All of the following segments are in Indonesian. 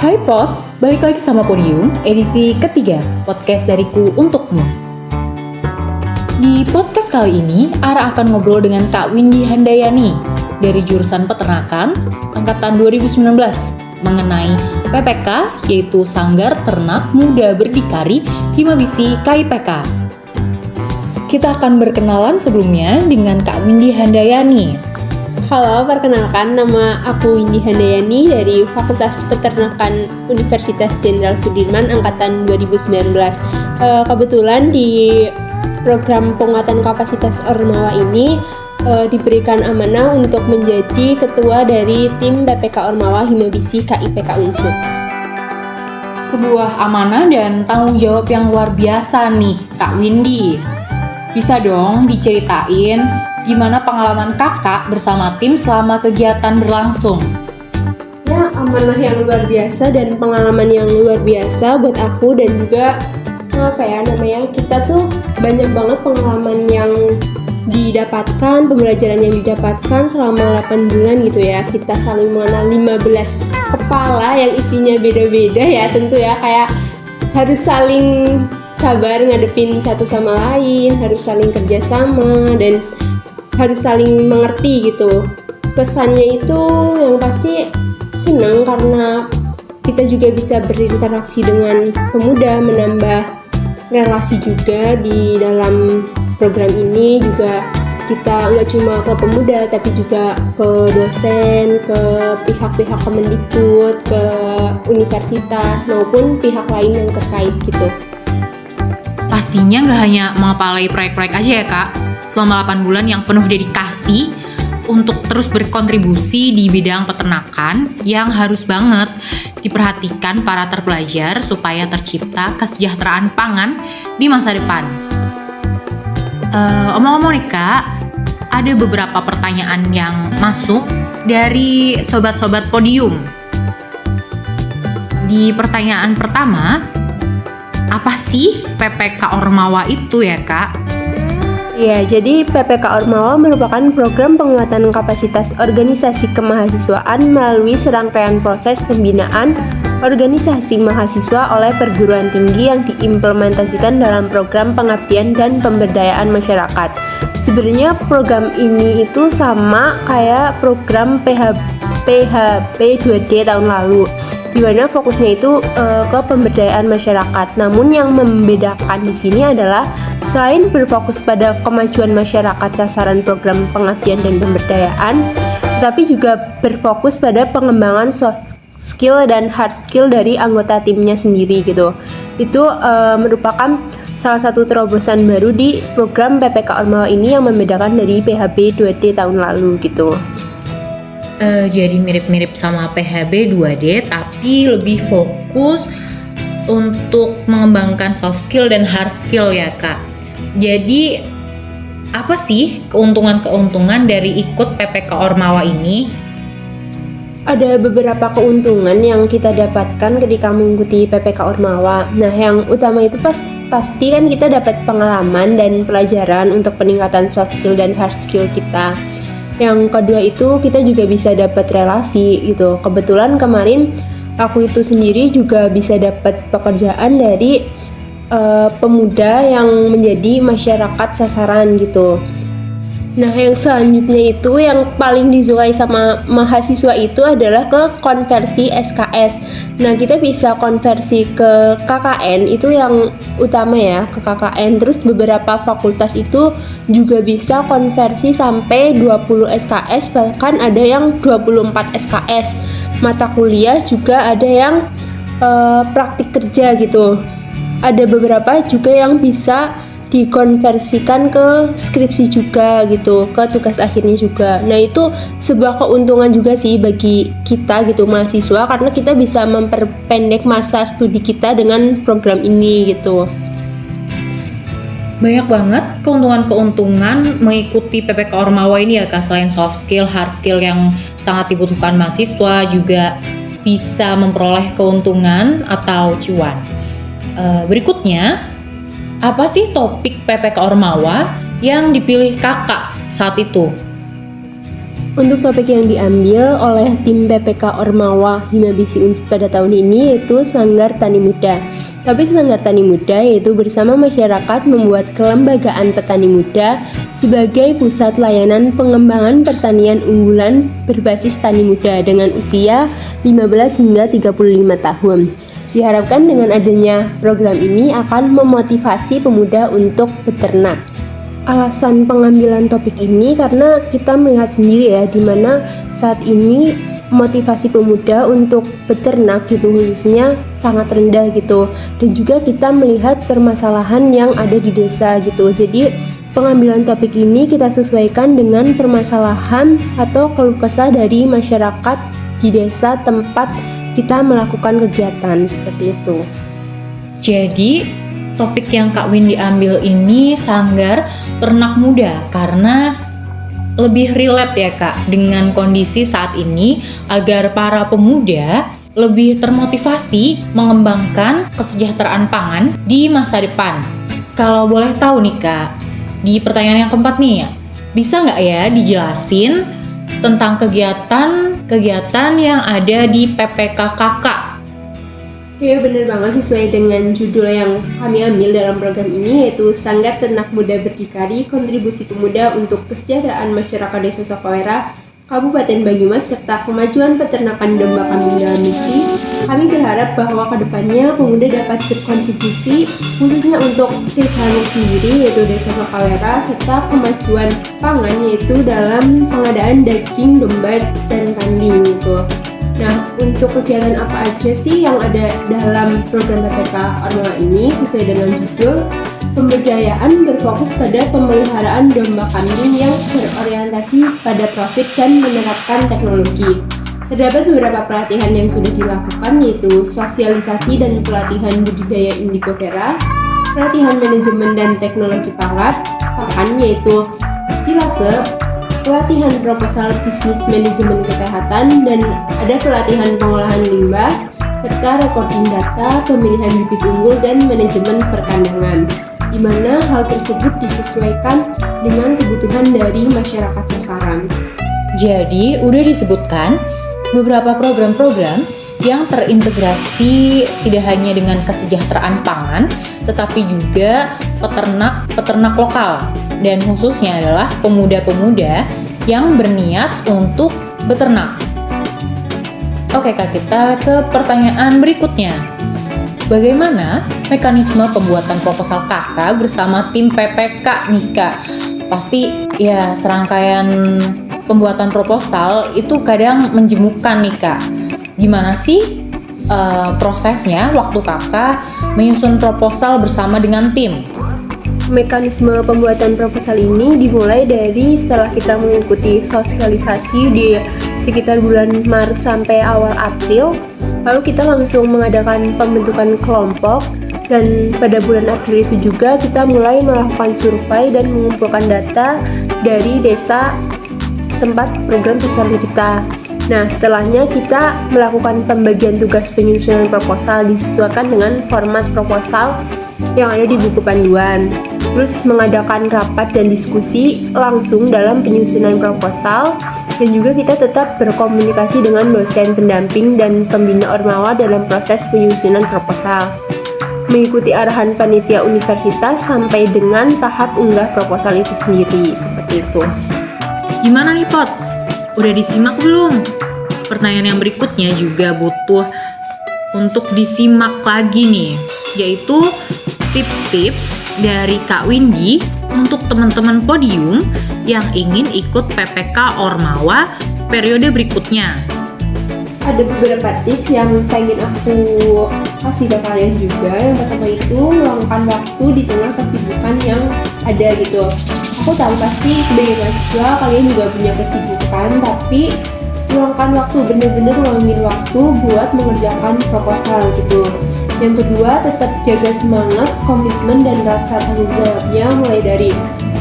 Hai Pods, balik lagi sama Podium, edisi ketiga, podcast dariku untukmu. Di podcast kali ini, Ara akan ngobrol dengan Kak Windy Handayani dari jurusan Peternakan, angkatan 2019, mengenai PPK, yaitu Sanggar Ternak Muda Berdikari Himabisi KIPK. Kita akan berkenalan sebelumnya dengan Kak Windy Handayani. Halo, perkenalkan nama aku Windy Handayani dari Fakultas Peternakan Universitas Jenderal Sudirman angkatan 2019. Kebetulan di program penguatan kapasitas Ormawa ini diberikan amanah untuk menjadi ketua dari tim PPK Ormawa Himabisi KIPK Unsur. Sebuah amanah dan tanggung jawab yang luar biasa nih Kak Windy. Bisa dong diceritain gimana pengalaman kakak bersama tim selama kegiatan berlangsung? Ya, amanah yang luar biasa dan pengalaman yang luar biasa buat aku dan juga kita tuh banyak banget pengalaman yang didapatkan, pembelajaran yang didapatkan selama 8 bulan gitu ya. Kita saling mengenal 15 kepala yang isinya beda-beda ya, tentu ya, kayak harus saling sabar ngadepin satu sama lain, harus saling kerjasama dan harus saling mengerti gitu. Pesannya itu yang pasti senang karena kita juga bisa berinteraksi dengan pemuda, menambah relasi juga di dalam program ini. Juga kita nggak cuma ke pemuda tapi juga ke dosen, ke pihak-pihak Kemendikbud, ke universitas maupun pihak lain yang terkait gitu. Pastinya nggak hanya mengepalai proyek-proyek aja ya Kak. Selama 8 bulan yang penuh dedikasi untuk terus berkontribusi di bidang peternakan yang harus banget diperhatikan para terpelajar supaya tercipta kesejahteraan pangan di masa depan. Omong-omong nih Kak, ada beberapa pertanyaan yang masuk dari sobat-sobat Podium. Di pertanyaan pertama, apa sih PPK Ormawa itu ya Kak? Ya, jadi PPK Ormawa merupakan program penguatan kapasitas organisasi kemahasiswaan melalui serangkaian proses pembinaan organisasi mahasiswa oleh perguruan tinggi yang diimplementasikan dalam program pengabdian dan pemberdayaan masyarakat. Sebenarnya program ini itu sama kayak program PHP 2D tahun lalu, di mana fokusnya itu ke pemberdayaan masyarakat. Namun yang membedakan di sini adalah selain berfokus pada kemajuan masyarakat sasaran program pengabdian dan pemberdayaan, tapi juga berfokus pada pengembangan soft skill dan hard skill dari anggota timnya sendiri gitu. Itu merupakan salah satu terobosan baru di program PPK Ormawa ini yang membedakan dari PHB 2D tahun lalu gitu. Jadi mirip-mirip sama PHB 2D tapi lebih fokus untuk mengembangkan soft skill dan hard skill ya Kak. Jadi apa sih keuntungan-keuntungan dari ikut PPK Ormawa ini? Ada beberapa keuntungan yang kita dapatkan ketika mengikuti PPK Ormawa. Nah, yang utama itu pasti kan kita dapat pengalaman dan pelajaran untuk peningkatan soft skill dan hard skill kita. Yang kedua itu kita juga bisa dapat relasi gitu. Kebetulan kemarin aku itu sendiri juga bisa dapat pekerjaan dari pemuda yang menjadi masyarakat sasaran gitu. Nah, yang selanjutnya itu yang paling disukai sama mahasiswa itu adalah ke konversi SKS. Nah, kita bisa konversi ke KKN, itu yang utama ya, ke KKN. Terus beberapa fakultas itu juga bisa konversi sampai 20 SKS, bahkan ada yang 24 SKS. Mata kuliah juga ada yang praktik kerja gitu. Ada beberapa juga yang bisa dikonversikan ke skripsi juga gitu, ke tugas akhirnya juga. Nah, itu sebuah keuntungan juga sih bagi kita gitu mahasiswa, karena kita bisa memperpendek masa studi kita dengan program ini gitu. Banyak banget keuntungan-keuntungan mengikuti PPK Ormawa ini ya Kak. Selain soft skill, hard skill yang sangat dibutuhkan mahasiswa, juga bisa memperoleh keuntungan atau cuan. Berikutnya, apa sih topik PPK Ormawa yang dipilih kakak saat itu? Untuk topik yang diambil oleh tim PPK Ormawa Himabisi Unsud pada tahun ini yaitu Sanggar Tani Muda. Topik Sanggar Tani Muda yaitu bersama masyarakat membuat kelembagaan petani muda sebagai pusat layanan pengembangan pertanian unggulan berbasis tani muda dengan usia 15 hingga 35 tahun. Diharapkan dengan adanya program ini akan memotivasi pemuda untuk beternak. Alasan pengambilan topik ini karena kita melihat sendiri ya, dimana saat ini motivasi pemuda untuk beternak gitu khususnya sangat rendah gitu, dan juga kita melihat permasalahan yang ada di desa gitu. Jadi pengambilan topik ini kita sesuaikan dengan permasalahan atau keluh kesah dari masyarakat di desa tempat kita melakukan kegiatan seperti itu. Jadi topik yang Kak Windy ambil ini Sanggar Ternak Muda karena lebih relate ya Kak dengan kondisi saat ini agar para pemuda lebih termotivasi mengembangkan kesejahteraan pangan di masa depan. Kalau boleh tahu nih Kak, di pertanyaan yang keempat nih ya, bisa nggak ya dijelasin tentang kegiatan yang ada di PPKKK? Iya benar banget, sesuai dengan judul yang kami ambil dalam program ini yaitu Sanggar Ternak Muda Berdikari, Kontribusi Pemuda untuk Kesejahteraan Masyarakat Desa Sokawera, Kabupaten Banyumas, serta Kemajuan Peternakan Domba Kambing dalam negeri. Kami berharap bahwa kedepannya pemuda dapat berkontribusi khususnya untuk desanya sendiri yaitu Desa Sokawera, serta kemajuan pangan yaitu dalam pengadaan daging domba dan kambing gitu. Nah, untuk kegiatan apa aja sih yang ada dalam program PPK Ormawa ini? Sesuai dengan judul, pemberdayaan berfokus pada pemeliharaan domba kambing yang berorientasi pada profit dan menerapkan teknologi. Terdapat beberapa pelatihan yang sudah dilakukan yaitu sosialisasi dan pelatihan budidaya indigo vera, pelatihan manajemen dan teknologi pakan yaitu silase, pelatihan proposal bisnis manajemen kesehatan, dan ada pelatihan pengolahan limbah, serta recording data, pemilihan bibit unggul, dan manajemen perkandangan, di mana hal tersebut disesuaikan dengan kebutuhan dari masyarakat sasaran. Jadi, udah disebutkan beberapa program-program yang terintegrasi tidak hanya dengan kesejahteraan pangan, tetapi juga peternak lokal, dan khususnya adalah pemuda-pemuda yang berniat untuk beternak. Oke Kak, kita ke pertanyaan berikutnya. Bagaimana mekanisme pembuatan proposal KK bersama tim PPK nih Kak? Pasti ya serangkaian pembuatan proposal itu kadang menjemukan nih Kak. Gimana sih prosesnya waktu Kakak menyusun proposal bersama dengan tim? Mekanisme pembuatan proposal ini dimulai dari setelah kita mengikuti sosialisasi di sekitar bulan Maret sampai awal April, lalu kita langsung mengadakan pembentukan kelompok, dan pada bulan April itu juga kita mulai melakukan survei dan mengumpulkan data dari desa tempat program sasaran kita. Nah, setelahnya kita melakukan pembagian tugas penyusunan proposal disesuaikan dengan format proposal yang ada di buku panduan. Terus mengadakan rapat dan diskusi langsung dalam penyusunan proposal, dan juga kita tetap berkomunikasi dengan dosen pendamping dan pembina Ormawa dalam proses penyusunan proposal. Mengikuti arahan panitia universitas sampai dengan tahap unggah proposal itu sendiri, seperti itu. Gimana nih Pots? Udah disimak belum? Pertanyaan yang berikutnya juga butuh untuk disimak lagi nih, yaitu tips-tips dari Kak Windy untuk teman-teman podium yang ingin ikut PPK Ormawa periode berikutnya. Ada beberapa tips yang pengen aku kasih ke kalian juga. Yang pertama itu meluangkan waktu di tengah kesibukan yang ada gitu. Aku tahu pasti sebagai mahasiswa kalian juga punya kesibukan, tapi luangkan waktu, bener-bener luangin waktu buat mengerjakan proposal gitu. Yang kedua, tetap jaga semangat, komitmen, dan rasa tanggung jawabnya mulai dari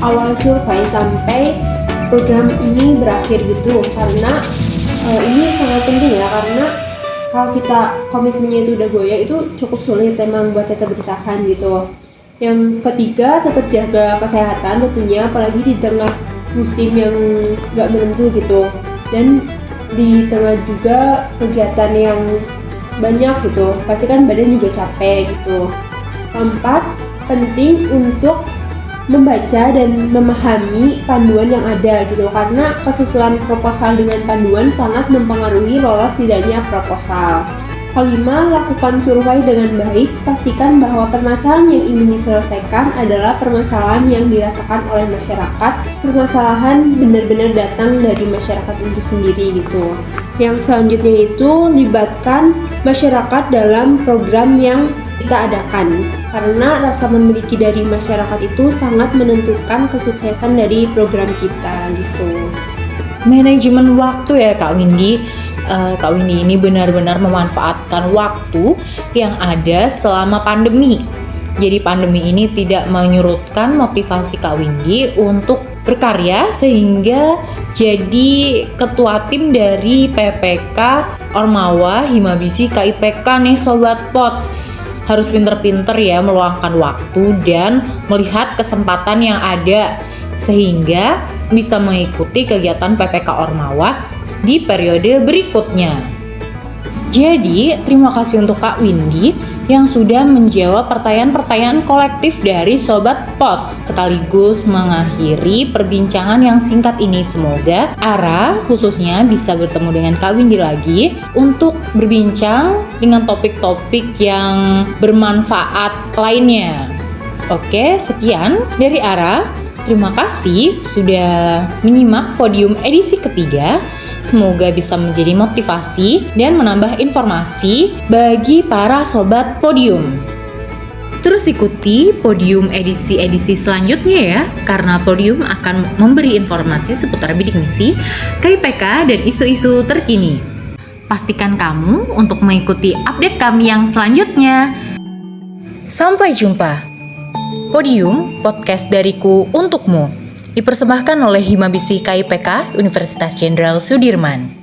awal survei sampai program ini berakhir gitu. Karena ini sangat penting ya, karena kalau kita komitmennya itu udah goyah, itu cukup sulit memang buat tetap bertahan gitu. Yang ketiga, tetap jaga kesehatan tentunya, apalagi di tengah musim yang gak menentu gitu. dan di tengah juga kegiatan yang banyak gitu, pasti kan badan juga capek gitu. Keempat, penting untuk membaca dan memahami panduan yang ada gitu, karena kesesuaian proposal dengan panduan sangat mempengaruhi lolos tidaknya proposal. Kelima, lakukan survei dengan baik. Pastikan bahwa permasalahan yang ingin diselesaikan adalah permasalahan yang dirasakan oleh masyarakat. Permasalahan benar-benar datang dari masyarakat itu sendiri gitu. Yang selanjutnya itu, libatkan masyarakat dalam program yang kita adakan. Karena rasa memiliki dari masyarakat itu sangat menentukan kesuksesan dari program kita gitu. Manajemen waktu ya Kak Windy. Kak Windy ini benar-benar memanfaatkan waktu yang ada selama pandemi. Jadi pandemi ini tidak menyurutkan motivasi Kak Windy untuk berkarya sehingga jadi ketua tim dari PPK Ormawa Himabisi KIPK nih Sobat Pots. Harus pinter-pinter ya meluangkan waktu dan melihat kesempatan yang ada sehingga bisa mengikuti kegiatan PPK Ormawa di periode berikutnya. Jadi, terima kasih untuk Kak Windy yang sudah menjawab pertanyaan-pertanyaan kolektif dari Sobat Pots, sekaligus mengakhiri perbincangan yang singkat ini. Semoga Ara khususnya bisa bertemu dengan Kak Windy lagi untuk berbincang dengan topik-topik yang bermanfaat lainnya. Oke, sekian dari Ara. Terima kasih sudah menyimak podium edisi ketiga. Semoga bisa menjadi motivasi dan menambah informasi bagi para sobat podium. Terus ikuti podium edisi-edisi selanjutnya ya, karena podium akan memberi informasi seputar bidik misi, KIPK, dan isu-isu terkini. Pastikan kamu untuk mengikuti update kami yang selanjutnya. Sampai jumpa. Podium, podcast dariku untukmu. Dipersembahkan oleh Himabisi KIPK Universitas Jenderal Sudirman.